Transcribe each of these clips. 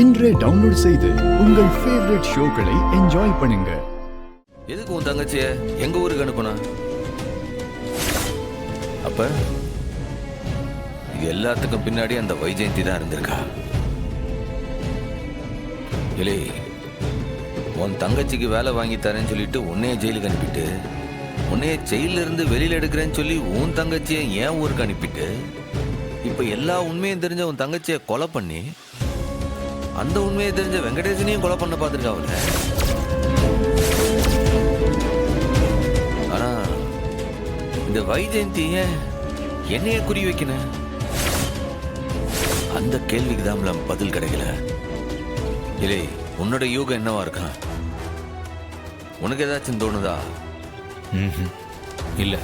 இன்றே டவுன்லோட் செய்து உங்கள் ஃபேவரட் ஷோக்களை என்ஜாய் பண்ணுங்க. எதுக்கு உன் தங்கச்சிய எங்க ஊருக்கு அனுப்புனா? அப்ப இது எல்லாத்துக்கும் பின்னாடி அந்த வைஜெயந்தி தான் இருந்திருக்கா. இல்லை, உன் தங்கச்சிக்கு வேலை வாங்கி தரேன்னு சொல்லிட்டு உன்னைய ஜெயிலுக்கு அனுப்பிட்டு, உன்னைய ஜெயில இருந்து வெளியில எடுக்கிறேன்னு சொல்லி உன் தங்கச்சியை ஏன் ஊருக்கு அனுப்பிட்டு, இப்ப எல்லா உண்மையும் தெரிஞ்ச உன் தங்கச்சியை கொலை பண்ணி அந்த உண்மையை தெரிஞ்ச வெங்கடேசனையும் கொலை பண்ண பார்த்துருக்காவுல. ஆனா இந்த வைஜெயந்தி என்னைய குறி வைக்கணும், அந்த கேள்விக்கு தான் பதில் கிடைக்கல. இல்லை, உன்னோட யோகம் என்னவா இருக்கான்? உனக்கு ஏதாச்சும் தோணுதா? இல்ல,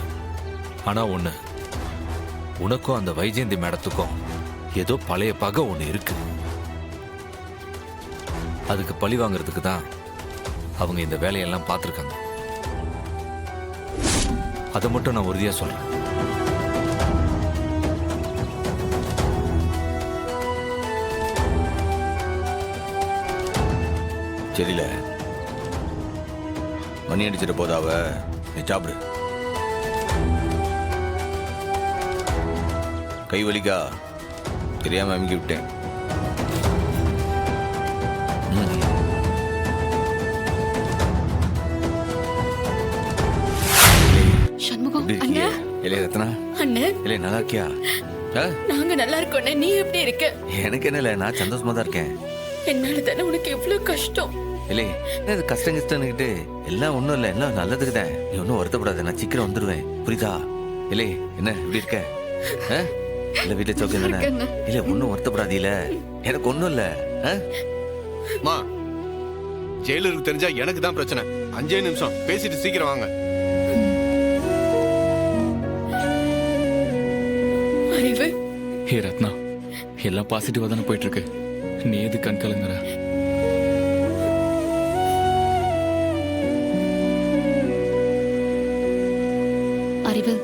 ஆனா ஒண்ணு, உனக்கும் அந்த வைஜெயந்தி மேடத்துக்கும் ஏதோ பழைய பகை ஒண்ணு இருக்கு. அதுக்கு பழி வாங்குறதுக்கு தான் அவங்க இந்த வேலையெல்லாம் பார்த்துருக்காங்க. அதை மட்டும் நான் உறுதியா சொல்றேன். சரியில்ல, மணி அடிச்சிட்டு போதாவ, நீ சாப்பிடு. கை வலிக்கா? தெரியாம அமுக்கி விட்டேன். நல்லா இருக்கியா? நாங்க நல்லா இருக்கோம். நீ எப்படி இருக்க? எனக்கு என்ன இல்ல, நான் சந்தோஷமா தான் இருக்கேன். என்னால தானே உனக்கு எவ்வளவு கஷ்டம். இல்லை, கஷ்டம் கஷ்டம்னுக்கிட்டு எல்லாம் ஒண்ணும் இல்ல, எல்லாம் நல்லதுக்கு தான். நீ ஒன்னும் வருத்தப்படாத, நான் சீக்கிரம் வந்துடுவேன், புரியுதா? இல்லை, என்ன இப்படி இருக்க? இல்ல வீட்டுல சோக்கம் தானே? இல்ல ஒன்னும் வருத்தப்படாது. இல்ல எனக்கு ஒண்ணும் இல்ல. ஜெயிலருக்கு தெரிஞ்சா எனக்கு தான் பிரச்சனை. 5 நிமிஷம் பேசிட்டு சீக்கிரம் வாங்க. அறிவு, ஹே ரத்னா, எல்லாம் பாசிட்டிவா தானே போயிட்டு இருக்கு. நீ எது கண் கலங்குற? அறிவு,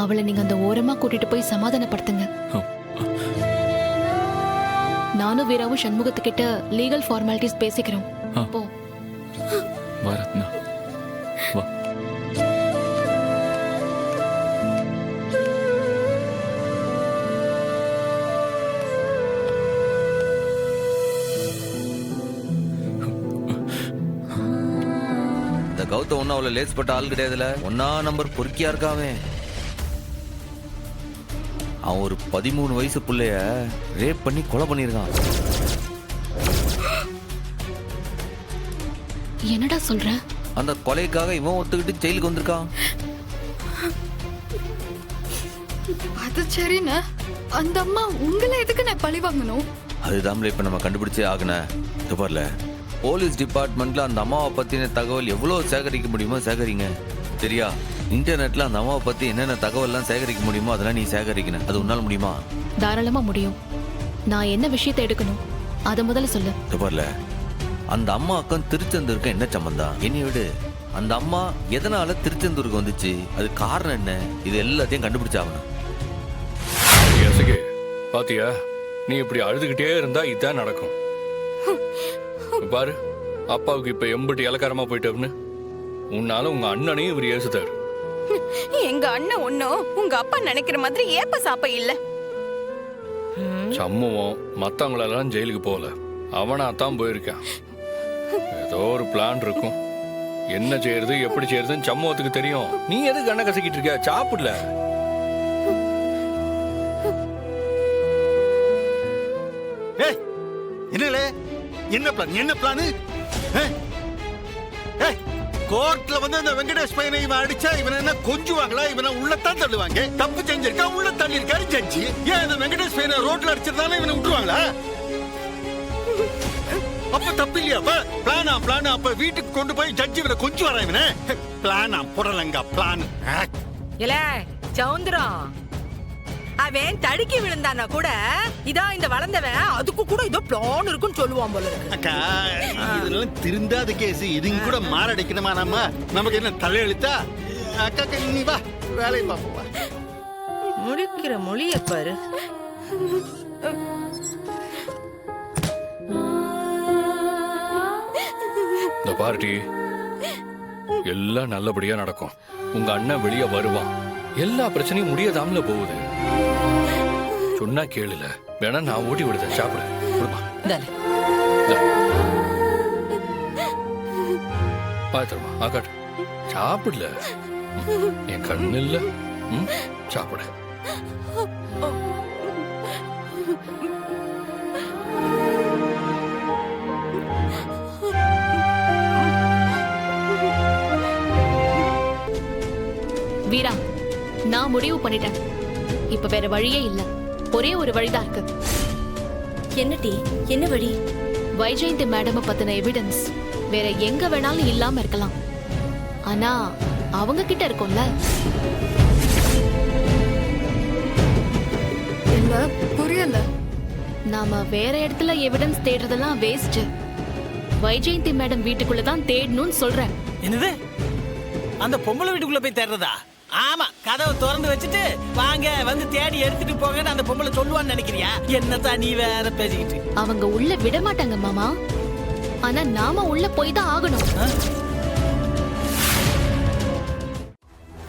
அவளை நீங்க அந்த ஓரமா கூட்டிட்டு போய் சமாதானப்படுத்துங்க. நானும் வீராவும் சண்முகத்துக்கிட்ட லீகல் ஃபார்மாலிட்டிஸ் பேசிக்கிறோம். போ. வா ரத்னா, வா. கௌதம் ஒன்னும் அவ்வளவு லேஸ்பட்ட ஆள் கிடையாதுல. 1ஆம் நம்பர் பொறுக்கியா இருக்காவே. அவன் ஒரு 13 வயசு பிள்ளைய ரேப் பண்ணி கொலை பண்ணிருக்கான். என்னடா சொல்ற? அந்த கொலைக்காக இவன் ஒத்துக்கிட்டு ஜெயிலுக்கு வந்திருக்கான். அது சரிண்ணா, அந்த அம்மா உங்களை எதுக்கு நான் பழி வாங்கணும்? அதுதான் இப்ப நம்ம கண்டுபிடிச்சே ஆகுன. பாருல, போலீஸ் டிபார்ட்மெண்ட்ல அந்த அம்மாவை பத்தின தகவல் எவ்வளவு சேகரிக்க முடியுமோ சேகரிங்க. சரியா? இன்டர்நெட்ல அந்த அம்மாவை பத்தி என்னென்ன தகவல் எல்லாம் சேகரிக்க முடியுமோ அதெல்லாம் நீ சேகரிக்கணும். அது உன்னால முடியுமா? தாராளமா முடியும். நான் என்ன விஷயத்தை எடுக்கணும் அதை முதல்ல சொல்லு. பாருல, அந்த அம்மாவுக்கும் திருச்செந்தூருக்கும் என்ன சம்பந்தம்? என்னை விடு. அந்த அம்மா எதனால திருச்செந்தூருக்கு வந்துச்சு, அது காரணம் என்ன, இது எல்லாத்தையும் கண்டுபிடிச்சாகணும். பாத்தியா, நீ இப்படி அழுதுகிட்டே இருந்தா இதான் நடக்கும். பாரு, அப்பாவுக்கு இப்ப எம்பிட்டு இலக்காரமா போயிட்டோம்னு. உன்னால உங்க அண்ணனையும் இவர் ஏசுதாரு. எங்க அண்ணன் ஒன்னும் உங்க அப்பா நினைக்கிற மாதிரி ஏப்ப சாப்ப இல்ல. சம்முவம் மத்தவங்களெல்லாம் ஜெயிலுக்கு போகல, அவனா தான் போயிருக்கான். ஏதோ ஒரு பிளான் இருக்கும். என்ன செய்யறது எப்படி செய்யறதுன்னு சம்முவத்துக்கு தெரியும். நீ எதுக்கு கண்ணை கசக்கிட்டு இருக்க? சாப்பிடல. என்ன பிளான்? என்ன பிளான்? கோர்ட்ல வந்து அந்த வெங்கடேஷ் பையனை இவன் அடிச்சா இவன் என்ன கொஞ்சுவாங்களா? இவனை உள்ளத்தான் தள்ளுவாங்க. தப்பு செஞ்சிருக்கா, உள்ள தள்ளி இருக்காரு ஜட்ஜி. ஏன் இந்த வெங்கடேஷ் பையனை ரோட்ல அடிச்சிருந்தாலும் இவனை விட்டுருவாங்களா? அப்ப தப்பு இல்லையா? பிளான். அப்ப வீட்டுக்கு கொண்டு போய் ஜட்ஜி இவனை கொஞ்சம் வர இவனை பிளானா புடலங்க பிளான். இல்ல சவுந்தரம், அவன் தடுக்கி விழுந்தானா கூட இதான் இந்த வளர்ந்தவன் அதுக்கு கூட இதோ பிளான் இருக்குன்னு சொல்லுவான் போல இருக்கு. அக்கா, இதெல்லாம் திருந்தாத கேஸ். இதுங்க கூட மாரடிக்கணுமா? நமக்கு என்ன தலையெழுத்தா? அக்கா நீ வா, வேலையை பார்ப்போம். முடிக்கிற மொழிய பாரு. பார்ட்டி எல்லாம் நல்லபடியா நடக்கும். உங்க அண்ணன் வெளியே வருவான். எல்லா பிரச்சனையும் முடியாதாமல போகுது. சொன்னா கேளுல. வேணா நான் ஊட்டி விடுதேன். சாப்பிடு. கொடுப்பா. பாத்துருமா ஆகாட்டு. சாப்பிடல. என் கண்ணு இல்ல. சாப்பிடு. வீரா, நான் முடிவு பண்ணிட்டேன். இப்ப வேற வழியே இல்ல. ஒரே ஒரு வழிதான் இருக்கு. என்ன டி? என்ன வழி? வைஜெயந்தி மேடம் பத்தின எவிடன்ஸ் வேற எங்க வேணாலும் இல்லாம இருக்கலாம். ஆனா அவங்க கிட்ட இருக்கும்ல. இல்ல புரியல. நாம வேற இடத்துல எவிடன்ஸ் தேடுறதெல்லாம் வேஸ்ட். வைஜெயந்தி மேடம் வீட்டுக்குள்ளதான் தேடணும்னு சொல்றேன். என்னது? அந்த பொம்பளை வீட்டுக்குள்ள போய் தேடுறதா? ஆமா, கதவை திறந்து வச்சுட்டு வாங்க வந்து தேடி எடுத்துட்டு போங்கன்னு அந்த பொம்பளை சொல்லுவான்னு நினைக்கிறியா? என்னதான் நீ வேற பேசிக்கிட்டு. அவங்க உள்ள விட மாட்டாங்க மாமா. ஆனா நாம உள்ள போய் தான் ஆகணும்.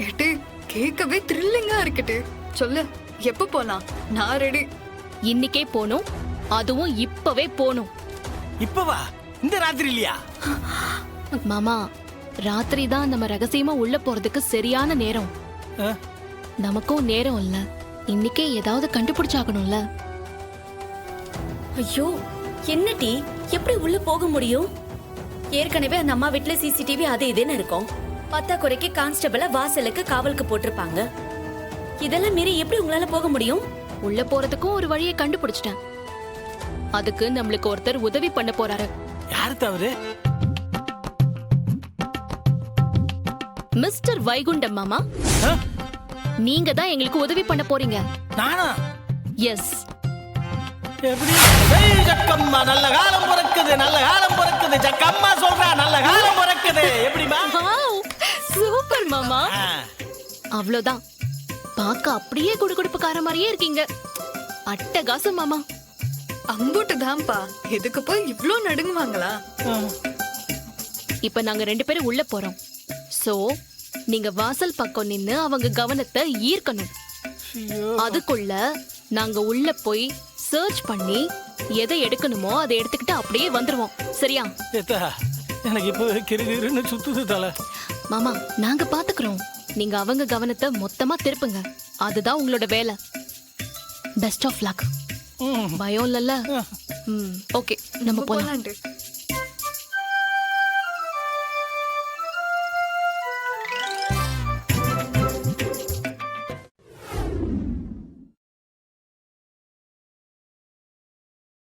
ஏட்டு கேட்கவே த்ரில்லிங்கா இருக்கட்டு. சொல்லு, எப்ப போலாம்? நான் ரெடி. இன்னைக்கே போணும். அதுவும் இப்பவே போணும். இப்பவா? இந்த ராத்திரி இல்லையா? மாமா, ராத்திரி தான் நம்ம ரகசியமா உள்ள போறதுக்கு சரியான நேரம். நமக்கும் நேரம் இல்ல. இன்னைக்கே ஏதாவது கண்டுபிடிச்சாகணும்ல. ஐயோ, என்ன டி? எப்படி உள்ள போக முடியும்? ஏற்கனவே அந்த அம்மா வீட்டுல சிசிடிவி அது இதுன்னு இருக்கும். பத்தாக்குறைக்கு கான்ஸ்டபிள வாசலுக்கு காவலுக்கு போட்டிருப்பாங்க. இதெல்லாம் மீறி எப்படி உங்களால போக முடியும்? உள்ள போறதுக்கும் ஒரு வழியை கண்டுபிடிச்சிட்டேன். அதுக்கு நம்மளுக்கு ஒருத்தர் உதவி பண்ண போறாரு. யாரு தவறு? மிஸ்டர் வைகுண்டம் மாமா, நீங்க தான் எங்களுக்கு உதவி பண்ண போறீங்க. நானா? எஸ். எப்படி? ஜக்கம்மா நல்ல காலம் பிறக்குது, நல்ல காலம் பிறக்குது. ஜக்கம்மா சொல்றா நல்ல காலம் பிறக்குது. எப்படிமா? சூப்பர் மாமா. அவ்வளவுதான். பாக்க அப்படியே குடுகுடுப்புக்கார மாதிரியே இருக்கீங்க. அட்டகாசம் மாமா. அம்புட்டு தான்ப்பா. எதுக்கு போய் இவ்ளோ நடுங்குவாங்களா? இப்ப நாங்க 2 பேரும் உள்ள போறோம். சோ நீங்க வாசல் பக்கம் நின்னு அவங்க கவனத்தை ஈர்க்கணும். அதுக்குள்ள நாங்க உள்ள போய் சர்ச் பண்ணி எதை எடுக்கணுமோ அதை எடுத்துக்கிட்டு அப்படியே வந்துருவோம். சரியா? எனக்கு இப்ப கிறுகிறுன்னு சுத்துது தல. மாமா, நாங்க பாத்துக்கிறோம். நீங்க அவங்க கவனத்தை மொத்தமா திருப்புங்க. அதுதான் உங்களோட வேலை. Best of luck. பயம் இல்லல்ல? ஓகே, நம்ம போலாம்.